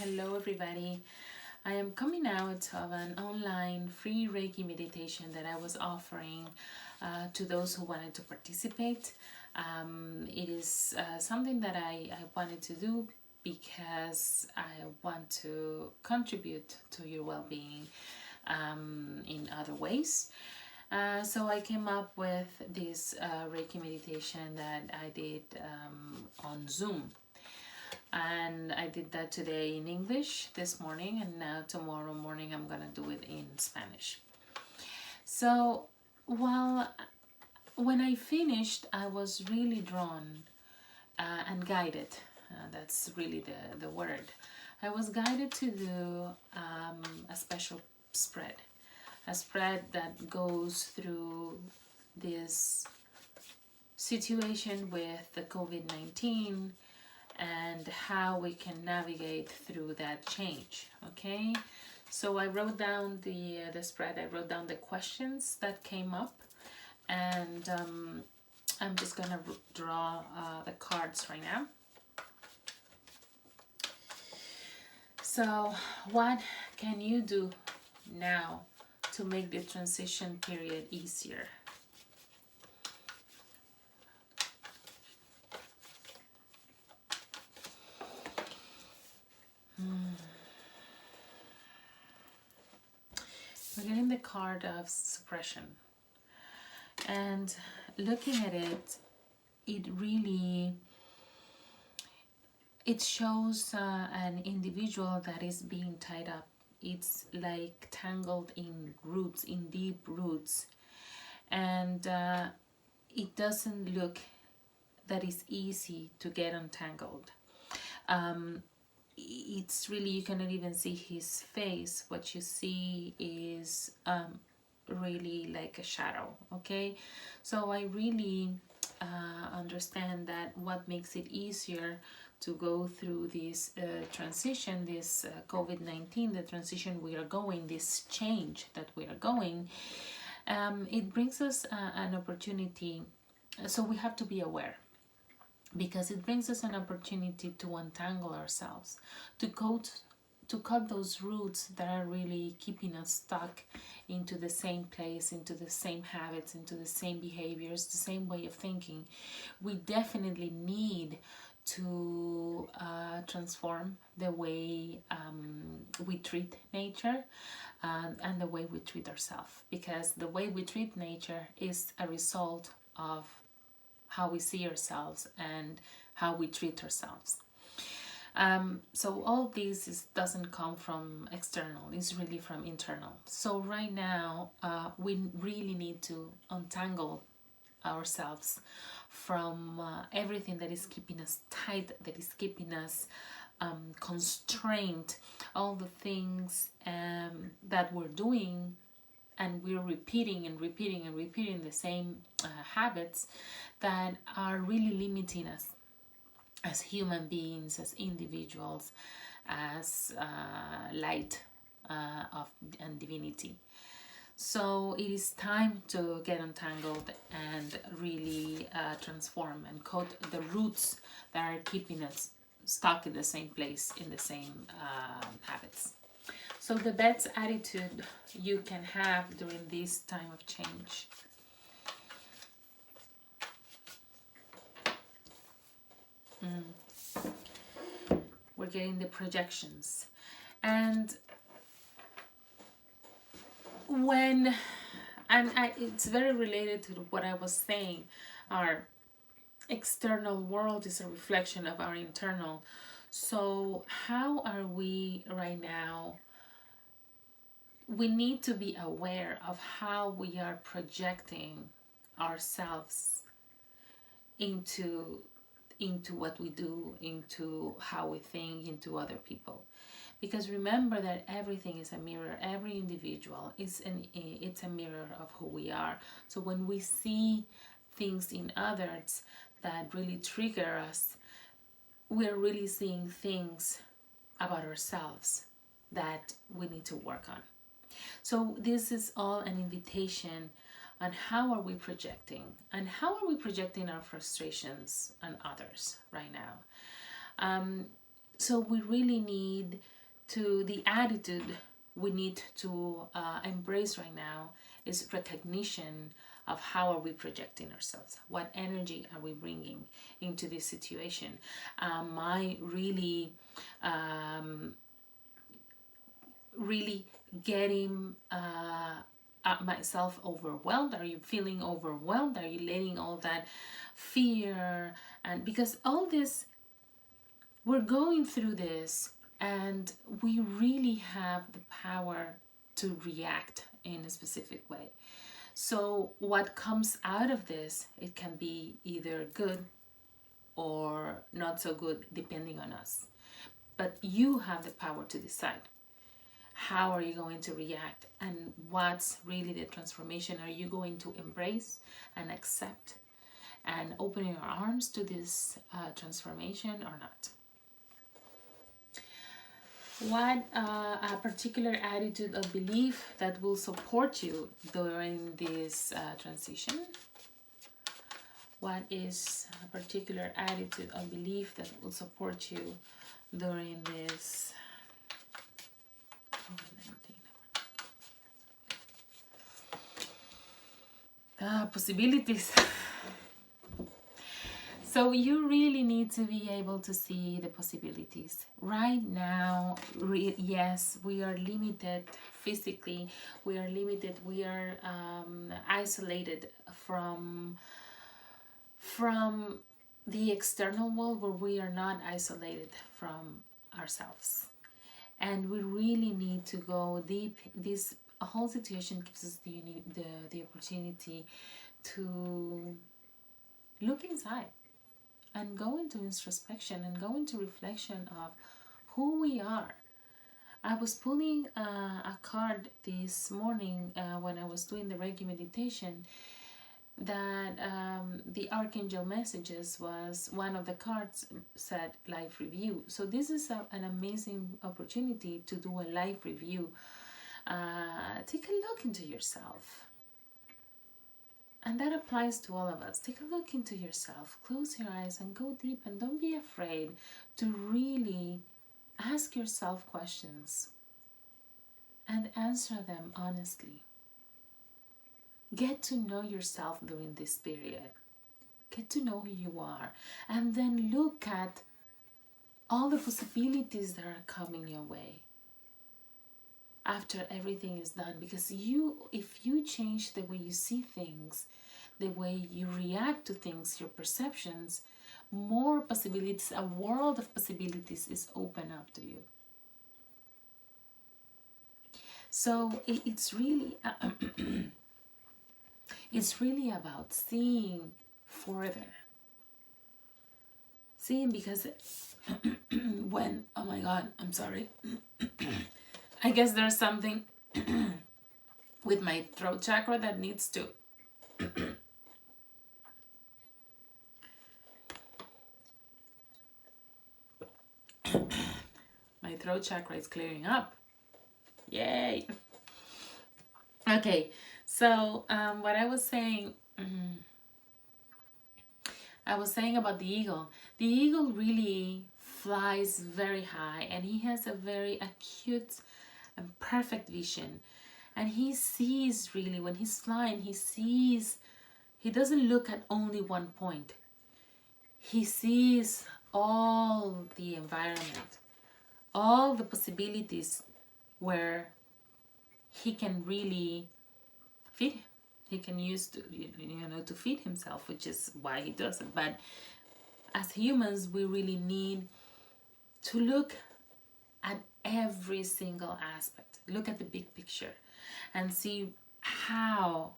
Hello everybody. I am coming out of an online free Reiki meditation that I was offering to those who wanted to participate. It is something that I wanted to do because I want to contribute to your well-being in other ways. So I came up with this Reiki meditation that I did on Zoom. And I did that today in English this morning, and now tomorrow morning I'm gonna do it in Spanish. So when I finished, I was really drawn and guided. That's really the word. I was guided to do a special spread, a spread that goes through this situation with the COVID-19 and how we can navigate through that change. Okay, so I wrote down the spread. I wrote down the questions that came up, and I'm just gonna draw the cards right now. So what can you do now to make the transition period easier? We're getting the card of suppression, and looking at it, it shows an individual that is being tied up. It's like tangled in roots, in deep roots, and it doesn't look that it's easy to get untangled. It's really, you cannot even see his face. What you see is really like a shadow. Okay, so I really understand that what makes it easier to go through this transition, this COVID-19, the transition we are going, this change that we are going, it brings us an opportunity. So we have to be aware, because it brings us an opportunity to untangle ourselves, to cut those roots that are really keeping us stuck into the same place, into the same habits, into the same behaviors, the same way of thinking. We definitely need to transform the way we treat nature and the way we treat ourselves, because the way we treat nature is a result of how we see ourselves and how we treat ourselves. So all this doesn't come from external, it's really from internal. So right now we really need to untangle ourselves from everything that is keeping us tight, that is keeping us constrained, all the things that we're doing, and we're repeating and repeating and repeating the same habits that are really limiting us as human beings, as individuals, as light and divinity. So it is time to get untangled and really transform and cut the roots that are keeping us stuck in the same place, in the same habits. So the best attitude you can have during this time of change. We're getting the projections, and it's very related to what I was saying. Our external world is a reflection of our internal. So how are we right now? We need to be aware of how we are projecting ourselves into what we do, into how we think, into other people. Because remember that everything is a mirror. Every individual is it's a mirror of who we are. So when we see things in others that really trigger us, we're really seeing things about ourselves that we need to work on. So this is all an invitation on how are we projecting, and how are we projecting our frustrations on others right now. So we really need to, the attitude we need to embrace right now is recognition of how are we projecting ourselves, what energy are we bringing into this situation. Am I really really getting myself overwhelmed? Are you feeling overwhelmed? Are you letting all that fear? And because all this, we're going through this, and we really have the power to react in a specific way. So what comes out of this, it can be either good or not so good, depending on us. But you have the power to decide. How are you going to react, and what's really the transformation are you going to embrace and accept and open your arms to this transformation or not? What a particular attitude of belief that will support you during this transition? What is a particular attitude of belief that will support you during this possibilities? So you really need to be able to see the possibilities. Right now, yes, we are limited physically, we are limited, we are isolated from the external world, where we are not isolated from ourselves. And we really need to go deep. This whole situation gives us the opportunity to look inside and go into introspection and go into reflection of who we are. I was pulling a card this morning when I was doing the Reiki meditation, that the Archangel messages was, one of the cards said life review. So this is an amazing opportunity to do a life review. Take a look into yourself. And that applies to all of us. Take a look into yourself, close your eyes and go deep, and don't be afraid to really ask yourself questions and answer them honestly. Get to know yourself during this period. Get to know who you are, and then look at all the possibilities that are coming your way after everything is done. Because if you change the way you see things, the way you react to things, your perceptions, more possibilities, a world of possibilities is open up to you. So it's really it's really about seeing further. Seeing, because when, oh my God, I'm sorry. I guess there's something with my throat chakra that needs to my throat chakra is clearing up. Yay. Okay, so what I was saying about the eagle. The eagle really flies very high, and he has a very acute and perfect vision. And he sees, really, when he's flying, he doesn't look at only one point. He sees all the environment, all the possibilities where he can really feed. He can use to feed himself, which is why he does it. But as humans, we really need to look at every single aspect, look at the big picture, and see how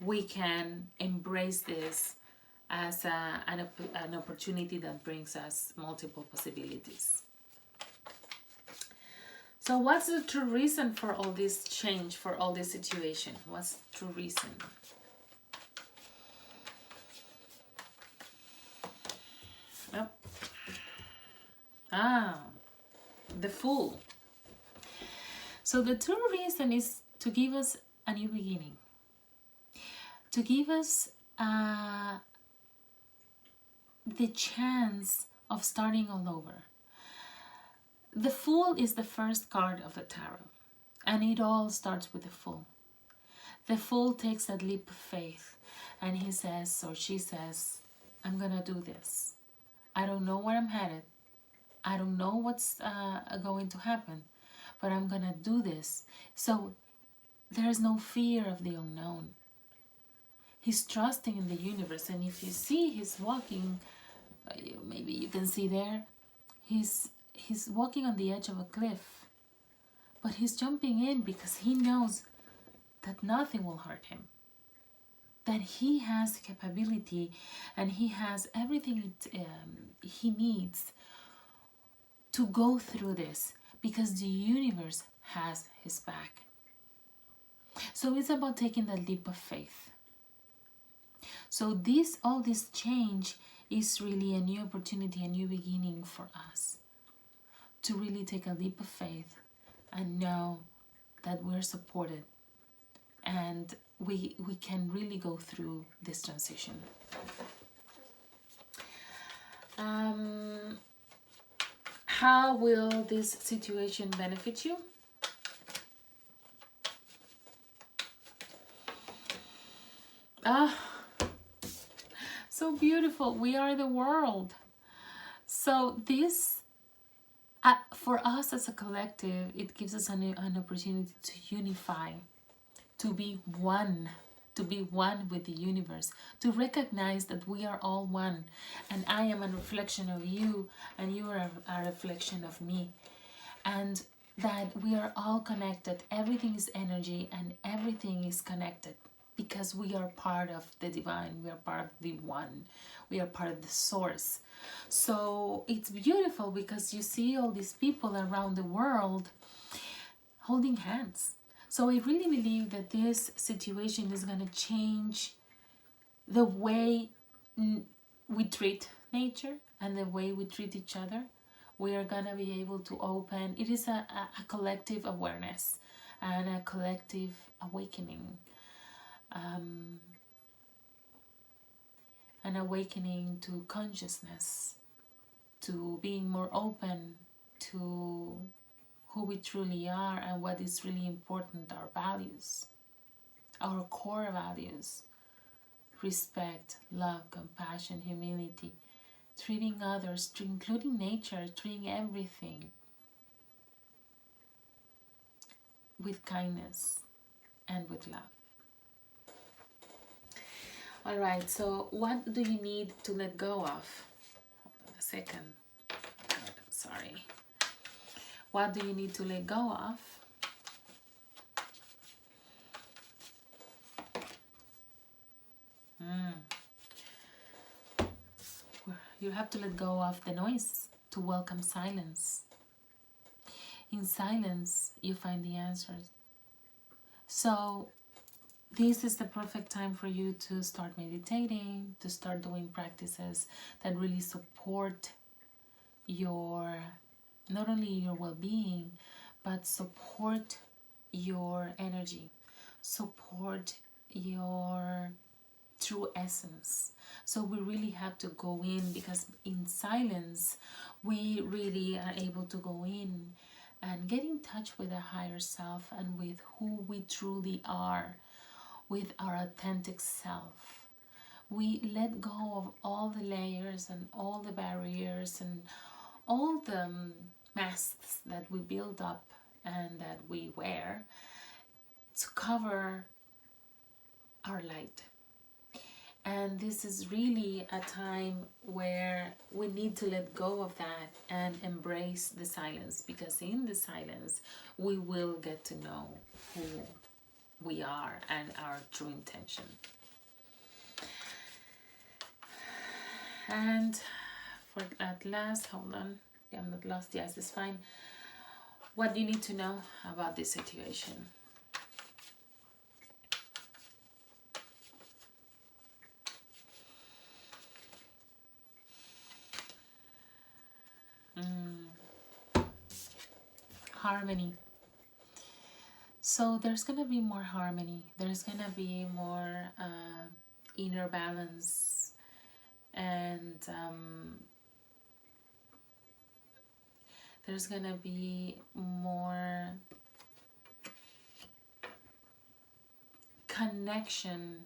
we can embrace this as an opportunity that brings us multiple possibilities. So what's the true reason for all this change, for all this situation? What's the true reason? Oh. The Fool. So the true reason is to give us a new beginning. To give us the chance of starting all over. The Fool is the first card of the tarot, and it all starts with the Fool. The Fool takes that leap of faith, and he says, or she says, I'm gonna do this. I don't know where I'm headed. I don't know what's going to happen, but I'm gonna do this. So there's no fear of the unknown. He's trusting in the universe, and if you see he's walking, maybe you can see there, he's walking on the edge of a cliff, but he's jumping in because he knows that nothing will hurt him, that he has the capability and he has everything he needs to go through this, because the universe has his back. So it's about taking that leap of faith. So all this change is really a new opportunity, a new beginning for us to really take a leap of faith and know that we're supported and we can really go through this transition. How will this situation benefit you? So beautiful. We are the world. So this, for us as a collective, it gives us an opportunity to unify, to be one with the universe, to recognize that we are all one, and I am a reflection of you, and you are a reflection of me, and that we are all connected. Everything is energy, and everything is connected, because we are part of the divine, we are part of the one, we are part of the source. So it's beautiful because you see all these people around the world holding hands. So I really believe that this situation is going to change the way we treat nature and the way we treat each other. We are going to be able to open. It is a collective awareness and a collective awakening. An awakening to consciousness, to being more open to who we truly are and what is really important, our values, our core values: respect, love, compassion, humility, treating others, including nature, treating everything with kindness and with love. All right, so what do you need to let go of? Hold on a second. God, I'm sorry. What do you need to let go of? You have to let go of the noise to welcome silence. In silence, you find the answers. So this is the perfect time for you to start meditating, to start doing practices that really support your, not only your well-being, but support your energy, support your true essence. So we really have to go in, because in silence we really are able to go in and get in touch with a higher self and with who we truly are, with our authentic self. We let go of all the layers and all the barriers and all the masks that we build up and that we wear to cover our light. And this is really a time where we need to let go of that and embrace the silence, because in the silence we will get to know who we are and our true intention. And for at last, hold on, I'm not lost, yes, it's fine. What do you need to know about this situation? Harmony. So there's gonna be more harmony. There's gonna be more inner balance, and there's gonna be more connection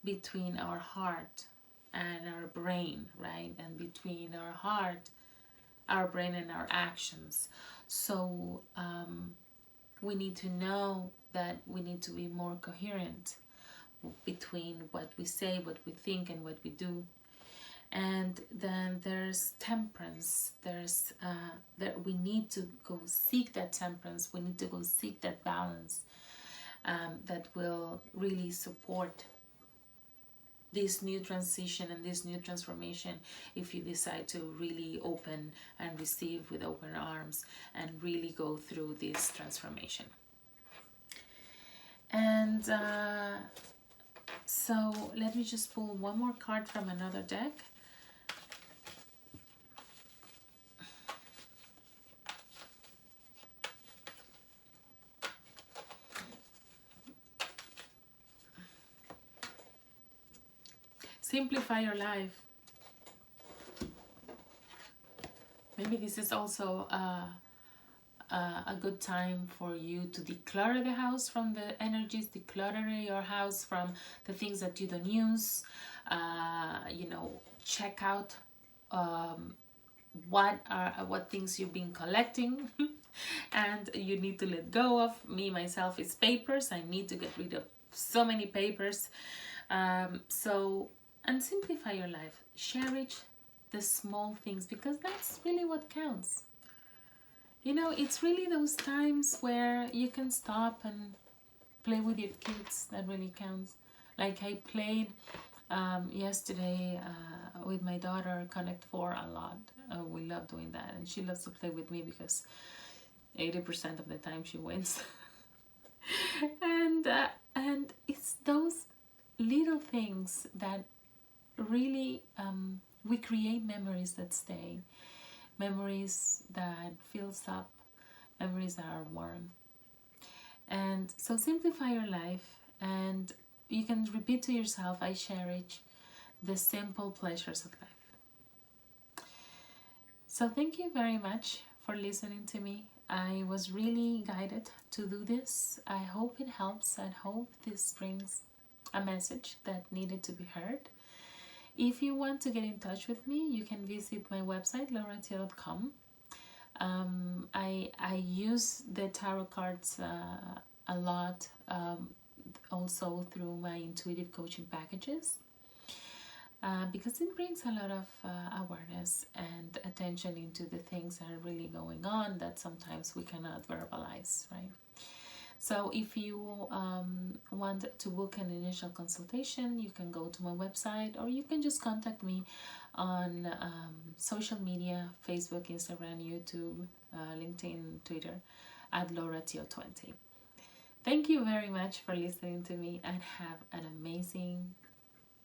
between our heart and our brain, right? And between our heart, our brain, and our actions. So we need to know that we need to be more coherent between what we say, what we think, and what we do. And then there's temperance. There's that we need to go seek that temperance. We need to go seek that balance that will really support this new transition and this new transformation, if you decide to really open and receive with open arms and really go through this transformation. And so let me just pull one more card from another deck. Simplify your life. Maybe this is also a good time for you to declutter the house from the energies, declutter your house from the things that you don't use. You know, check out what things you've been collecting and you need to let go of. Me, myself, is papers. I need to get rid of so many papers. And simplify your life. Cherish the small things, because that's really what counts. You know, it's really those times where you can stop and play with your kids that really counts. Like I played yesterday with my daughter Connect 4 a lot. We love doing that, and she loves to play with me because 80% of the time she wins. And it's those little things that really we create memories that stay, memories that fills up, memories that are warm. And so simplify your life, and you can repeat to yourself, I cherish the simple pleasures of life. So thank you very much for listening to me. I was really guided to do this. I hope it helps. I hope this brings a message that needed to be heard. If you want to get in touch with me, you can visit my website, lauratio.com. I use the tarot cards a lot, also through my intuitive coaching packages, because it brings a lot of awareness and attention into the things that are really going on that sometimes we cannot verbalize, right? So if you want to book an initial consultation, you can go to my website, or you can just contact me on social media, Facebook, Instagram, YouTube, LinkedIn, Twitter, at lauratio20. Thank you very much for listening to me, and have an amazing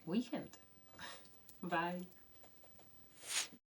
weekend. Bye.